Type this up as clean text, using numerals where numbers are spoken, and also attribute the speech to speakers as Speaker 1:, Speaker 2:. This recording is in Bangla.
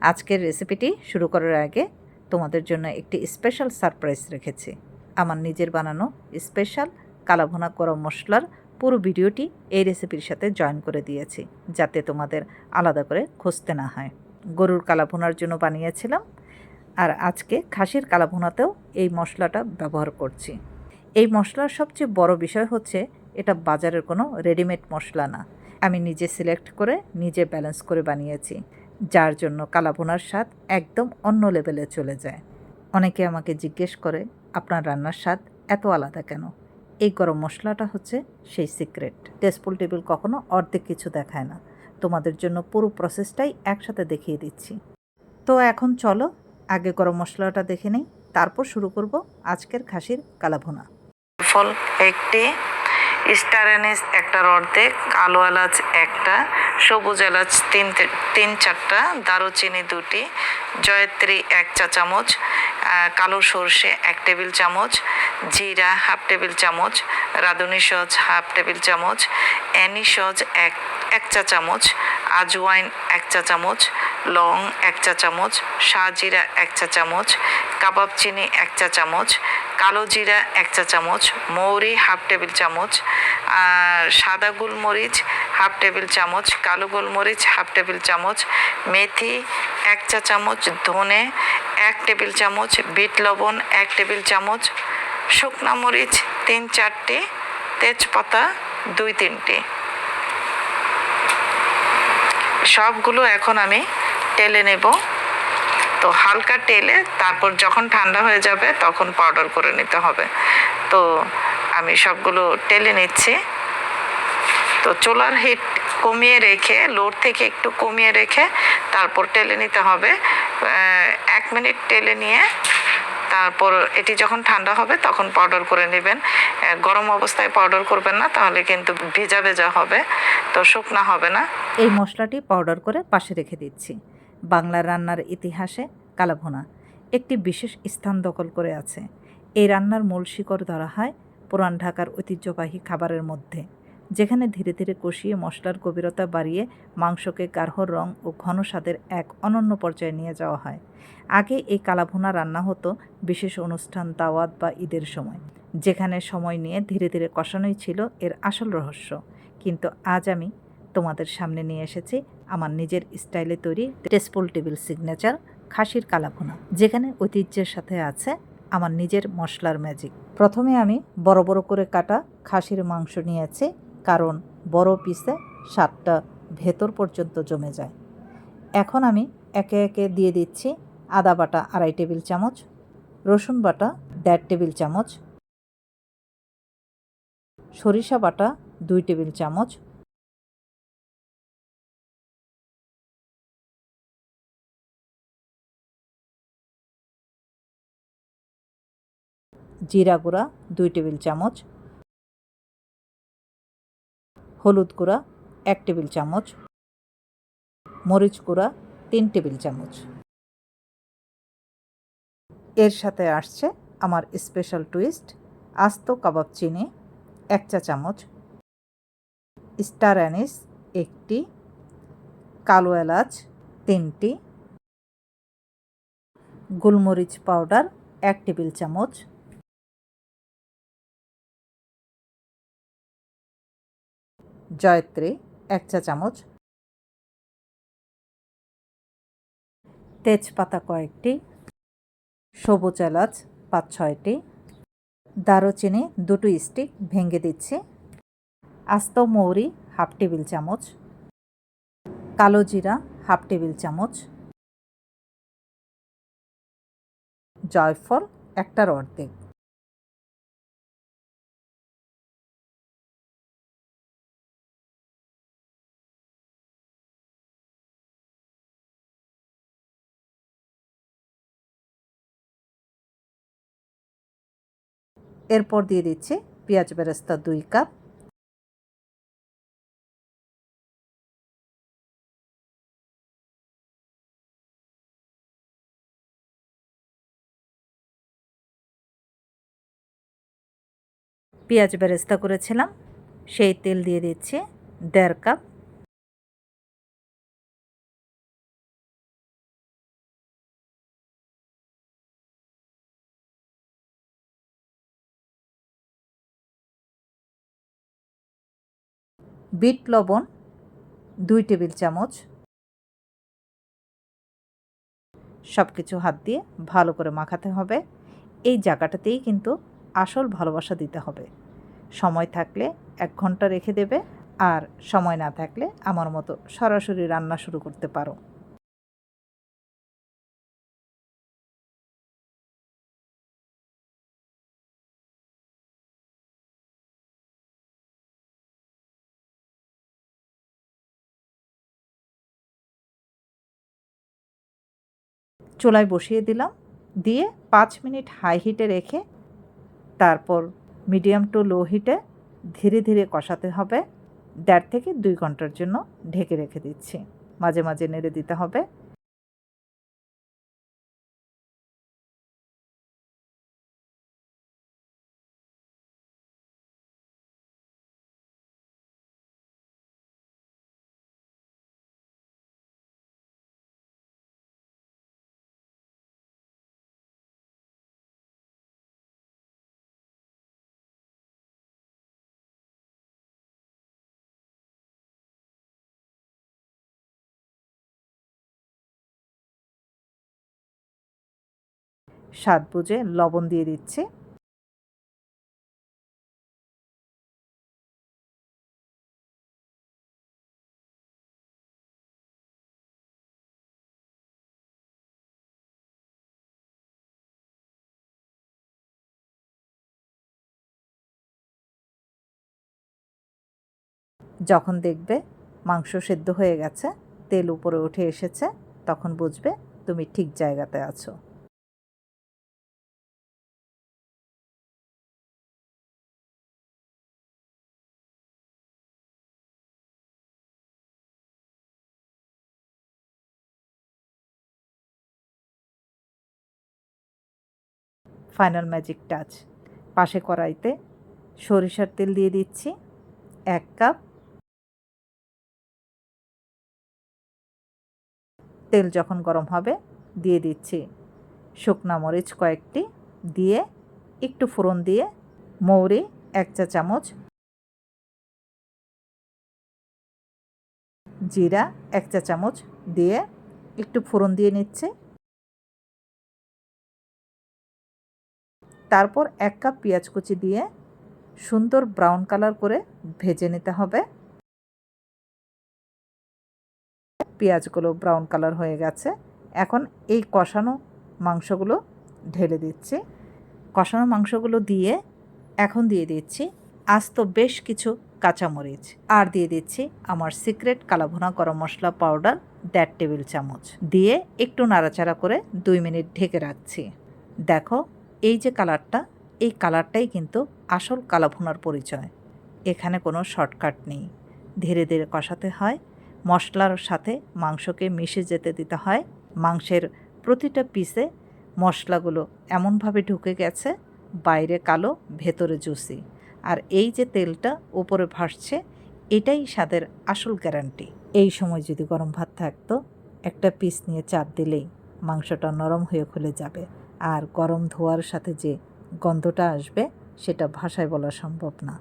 Speaker 1: আজকের রেসিপিটি শুরু করার আগে তোমাদের জন্য একটি স্পেশাল সারপ্রাইজ রেখেছি। আমার নিজের বানানো স্পেশাল কালাভুনা গরম মশলার পুরো ভিডিওটি এই রেসিপির সাথে জয়েন করে দিয়েছি, যাতে তোমাদের আলাদা করে খুঁজতে না হয়। গরুর কালাভুনার জন্য বানিয়েছিলাম, আর আজকে খাসির কালাভুনাতেও এই মশলাটা ব্যবহার করছি। এই মশলার সবচেয়ে বড় বিষয় হচ্ছে এটা বাজারের কোনো রেডিমেড মশলা না। আমি নিজে সিলেক্ট করে নিজে ব্যালেন্স করে বানিয়েছি, যার জন্য কালাভুনার স্বাদ একদম অন্য লেভেলে চলে যায়। অনেকে আমাকে জিজ্ঞেস করে, আপনার রান্নার স্বাদ এত আলাদা কেন? এই গরম মশলাটা হচ্ছে সেই সিক্রেট। টেস্টফুল টেবিল কখনো অর্ধেক কিছু দেখায় না। তোমাদের জন্য পুরো প্রসেসটাই একসাথে দেখিয়ে দিচ্ছি। তো এখন চলো আগে গরম মশলাটা দেখে নিই, তারপর শুরু করব আজকের খাসির কালাভুনা।
Speaker 2: ফল একটি, স্টার অ্যানিস একটার অর্ধেক, কালো এলাচ একটা, সবুজ এলাচ তিন চারটা, দারুচিনি দুটি, জয়ত্রী 1 চা চামচ, কালো সর্ষে 1 টেবিল চামচ, জিরা 1/2 টেবিল চামচ, রাঁধুনি সজ 1/2 টেবিল চামচ, অ্যানি সজ 1 চা চামচ, আজওয়াইন 1 চা চামচ, লং 1 চা চামচ, শাহজিরা 1 চা চামচ, কাবাব চিনি 1 চা চামচ, কালো জিরা 1 চা চামচ, মৌরি 1/2 টেবিল চামচ, আর সাদা গোলমরিচ 1/2 টেবিল চামচ, কালো গোলমরিচ 1/2 টেবিল চামচ, মেথি 1 চা চামচ, ধনে 1 টেবিল চামচ, বিট লবণ 1 টেবিল চামচ, শুকনা মরিচ 3-4টি, তেজপাতা 2-3টি। সবগুলো এখন আমি টেলে নেব। তো হালকা টেলে তারপর যখন ঠান্ডা হয়ে যাবে তখন পাউডার করে নিতে হবে। তো আমি সবগুলো টেলে নিচ্ছি। তো চুলার হিট কমিয়ে রেখে, লোড থেকে একটু কমিয়ে রেখে তারপর টেলে নিতে হবে। 1 মিনিট টেলে নিয়ে তারপর এটি যখন ঠান্ডা হবে তখন পাউডার করে নেবেন। গরম অবস্থায় পাউডার করবেন না, তাহলে কিন্তু ভেজা ভেজা হবে, তো শুকনা হবে না।
Speaker 1: এই মশলাটি পাউডার করে পাশে রেখে দিচ্ছি। বাংলার রান্নার ইতিহাসে কালাভুনা একটি বিশেষ স্থান দখল করে আছে। এই রান্নার মূল শিকড় ধরা হয় পুরান ঢাকার ঐতিহ্যবাহী খাবারের মধ্যে, যেখানে ধীরে ধীরে কষিয়ে মশলার গভীরতা বাড়িয়ে মাংসকে গাঢ় রং ও ঘন স্বাদের এক অনন্য পর্যায়ে নিয়ে যাওয়া হয়। আগে এই কালাভুনা রান্না হতো বিশেষ অনুষ্ঠান, দাওয়াত বা ঈদের সময়, যেখানে সময় নিয়ে ধীরে ধীরে কষানোই ছিল এর আসল রহস্য। কিন্তু আজ আমি তোমাদের সামনে নিয়ে এসেছি আমার নিজের স্টাইলে তৈরি টেস্টফুল টেবিল সিগনেচার খাসির কালাভুনা, যেখানে ঐতিহ্যের সাথে আছে আমার নিজের মশলার ম্যাজিক। প্রথমে আমি বড় বড় করে কাটা খাসির মাংস নিয়েছি, কারণ বড় পিসে স্বাদটা ভেতর পর্যন্ত জমে যায়। এখন আমি একে একে দিয়ে দিচ্ছি আদা বাটা 2.5 টেবিল চামচ, রসুন বাটা 1.5 টেবিল চামচ, সরিষা বাটা 2 টেবিল চামচ, জিরা গুঁড়া 2 টেবিল চামচ, হলুদ গুঁড়া 1 টেবিল চামচ, মরিচ গুঁড়া 3 টেবিল চামচ। এর সাথে আসছে আমার স্পেশাল টুইস্ট, আস্ত কাবাব চিনি 1 চা চামচ, স্টার অ্যানিস 1টি, কালো এলাচ 3টি, গোলমরিচ পাউডার 1 টেবিল চামচ, জয়ত্রী 1 চা চামচ, তেজপাতা কয়েকটি, সবুজ এলাচ 5-6টি, দারুচিনি 2টো স্টিক ভেঙে দিচ্ছি, আস্ত মৌরি 1/2 টেবিল চামচ, কালো জিরা 1/2 টেবিল চামচ, জয়ফল 1টার অর্ধেক। এরপর দিয়ে দিচ্ছি পেঁয়াজ বেরেস্তা 2 কাপ, পেঁয়াজ বেরেস্তা করেছিলাম সেই তেল দিয়ে দিচ্ছি 1.5 কাপ, বিট লবণ 2 টেবিল চামচ। সব কিছু হাত দিয়ে ভালো করে মাখাতে হবে। এই জায়গাটাতেই কিন্তু আসল ভালোবাসা দিতে হবে। সময় থাকলে 1 ঘন্টা রেখে দেবে, আর সময় না থাকলে আমার মতো সরাসরি রান্না শুরু করতে পারো। চুলায় বসিয়ে দিলাম, দিয়ে 5 মিনিট হাই হিটে রেখে তারপর মিডিয়াম টু লো হিটে ধীরে ধীরে কষাতে হবে। 1.5 থেকে 2 ঘন্টার জন্য ঢেকে রেখে দিচ্ছি। মাঝে মাঝে নেড়ে দিতে হবে। স্বাদ বুঝে লবণ দিয়ে দিচ্ছি। যখন দেখবে মাংস সেদ্ধ হয়ে গেছে, তেল উপরে উঠে এসেছে, তখন বুঝবে তুমি ঠিক জায়গাতে আছো। ফাইনাল ম্যাজিক টাচ, পাশে কড়াইতে সরিষার তেল দিয়ে দিচ্ছি 1 কাপ। তেল যখন গরম হবে দিয়ে দিচ্ছি শুকনা মরিচ কয়েকটি, দিয়ে একটু ফোড়ন দিয়ে মৌরি 1 চা চামচ, জিরা 1 চা চামচ দিয়ে একটু ফোড়ন দিয়ে নিচ্ছে। তারপর 1 কাপ পেঁয়াজ কুচি দিয়ে সুন্দর ব্রাউন কালার করে ভেজে নিতে হবে। পেঁয়াজগুলো ব্রাউন কালার হয়ে গেছে। এখন এই কষানো মাংসগুলো ঢেলে দিচ্ছি। কষানো মাংসগুলো দিয়ে এখন দিয়ে দিচ্ছি আস্ত বেশ কিছু কাঁচামরিচ, আর দিয়ে দিচ্ছি আমার সিক্রেট কালাভুনা গরম মশলা পাউডার 1.5 টেবিল চামচ দিয়ে একটু নাড়াচাড়া করে 2 মিনিট ঢেকে রাখছি। দেখো এই যে কালারটা, এই কালারটাই কিন্তু আসল কালাভুনার পরিচয়। এখানে কোনো শর্টকাট নেই। ধীরে ধীরে কষাতে হয়, মশলার সাথে মাংসকে মিশে যেতে দিতে হয়। মাংসের প্রতিটা পিসে মশলাগুলো এমনভাবে ঢুকে গেছে, বাইরে কালো ভেতরে জুসি। আর এই যে তেলটা উপরে ভাসছে, এটাই স্বাদের আসল গ্যারান্টি। এই সময় যদি গরম ভাত থাকতো, একটা পিস নিয়ে চাপ দিলেই মাংসটা নরম হয়ে খুলে যাবে। আর গরম ধোয়ার সাথে যে গন্ধটা আসবে, সেটা ভাষায় বলা সম্ভব না।